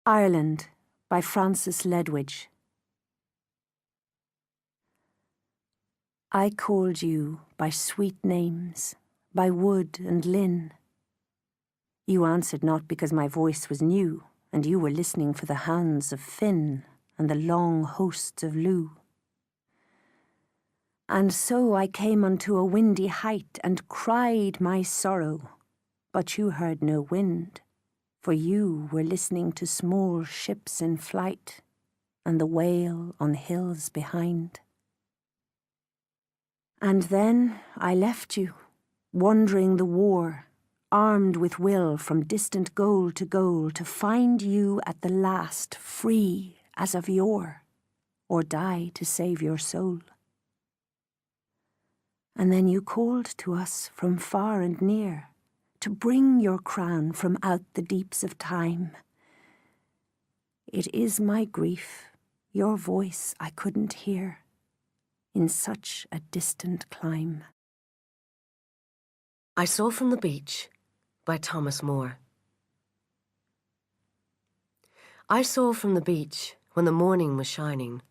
Ireland by Frances Ledwidge. I called you by sweet names, by wood and linn. You answered not because my voice was new, and you were listening for the hounds of Finn and the long hosts of Lugh. And so I came unto a windy height and cried my sorrow, but you heard no wind, for you were listening to small ships in flight and the wail on hills behind. And then I left you, wandering the war, armed with will from distant goal, to find you at the last free as of yore, or die to save your soul. And then you called to us from far and near, to bring your crown from out the deeps of time. It is my grief, your voice I couldn't hear in such a distant clime. I Saw from the Beach by Thomas Moore. I saw from the beach, when the morning was shining,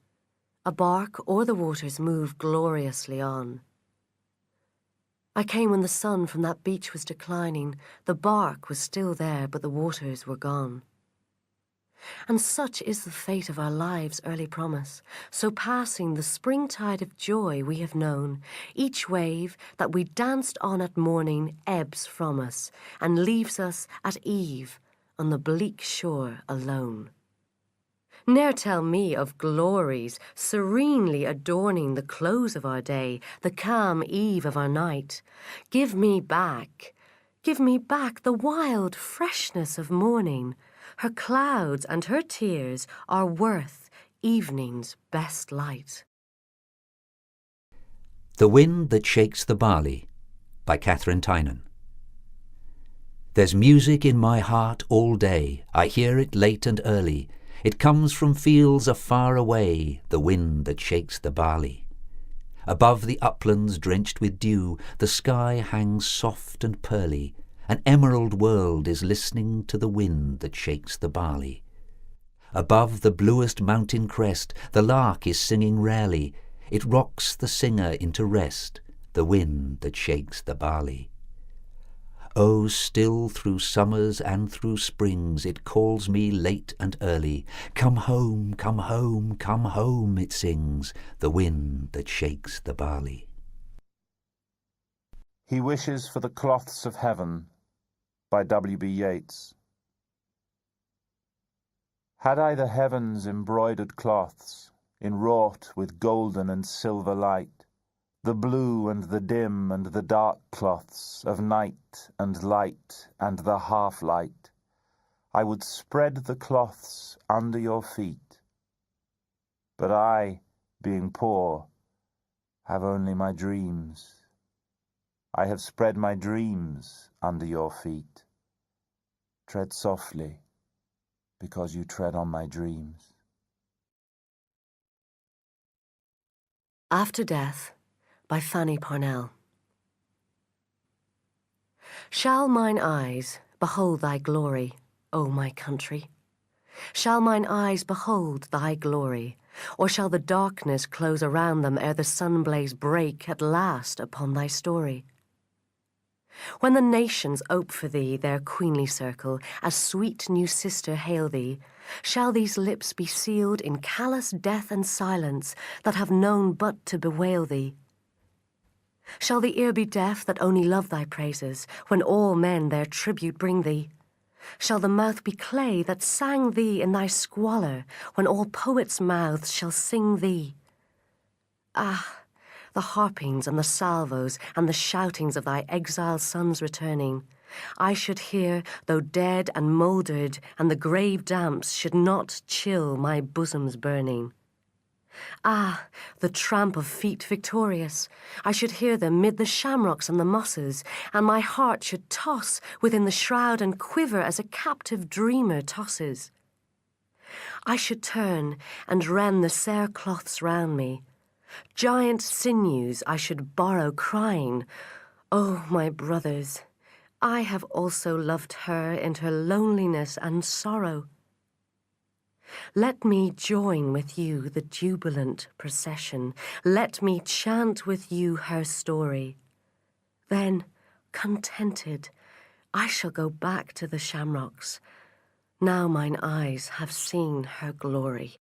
a bark o'er the waters move gloriously on. I came when the sun from that beach was declining. The bark was still there, but the waters were gone. And such is the fate of our lives' early promise, so passing the springtide of joy we have known, each wave that we danced on at morning ebbs from us and leaves us at eve on the bleak shore alone. Ne'er tell me of glories serenely adorning the close of our day, the calm eve of our night. Give me back the wild freshness of morning. Her clouds and her tears are worth evening's best light. The Wind That Shakes the Barley by Katharine Tynan. There's music in my heart all day, I hear it late and early. It comes from fields afar away, the wind that shakes the barley. Above the uplands drenched with dew, the sky hangs soft and pearly. An emerald world is listening to the wind that shakes the barley. Above the bluest mountain crest, the lark is singing rarely. It rocks the singer into rest, the wind that shakes the barley. Oh, still through summers and through springs it calls me late and early. Come home, come home, come home, it sings, the wind that shakes the barley. He Wishes for the Cloths of Heaven by WB Yeats. Had I the heavens embroidered cloths, enwrought with golden and silver light, the blue and the dim and the dark cloths of night and light and the half-light, I would spread the cloths under your feet. But I, being poor, have only my dreams. I have spread my dreams under your feet. Tread softly, because you tread on my dreams. After Death by Fanny Parnell. Shall mine eyes behold thy glory, O my country? Shall mine eyes behold thy glory, or shall the darkness close around them ere the sunblaze break at last upon thy story? When the nations ope for thee their queenly circle, as sweet new sister hail thee, shall these lips be sealed in callous death and silence that have known but to bewail thee? Shall the ear be deaf that only love thy praises, when all men their tribute bring thee? Shall the mouth be clay that sang thee in thy squalor, when all poets' mouths shall sing thee? Ah! The harpings and the salvos and the shoutings of thy exiled sons returning, I should hear, though dead and mouldered, and the grave damps should not chill my bosom's burning. Ah, the tramp of feet victorious, I should hear them mid the shamrocks and the mosses, and my heart should toss within the shroud and quiver as a captive dreamer tosses. I should turn and rend the sere cloths round me. Giant sinews I should borrow, crying, "O my brothers, I have also loved her in her loneliness and sorrow." Let me join with you the jubilant procession. Let me chant with you her story. Then, contented, I shall go back to the shamrocks. Now mine eyes have seen her glory.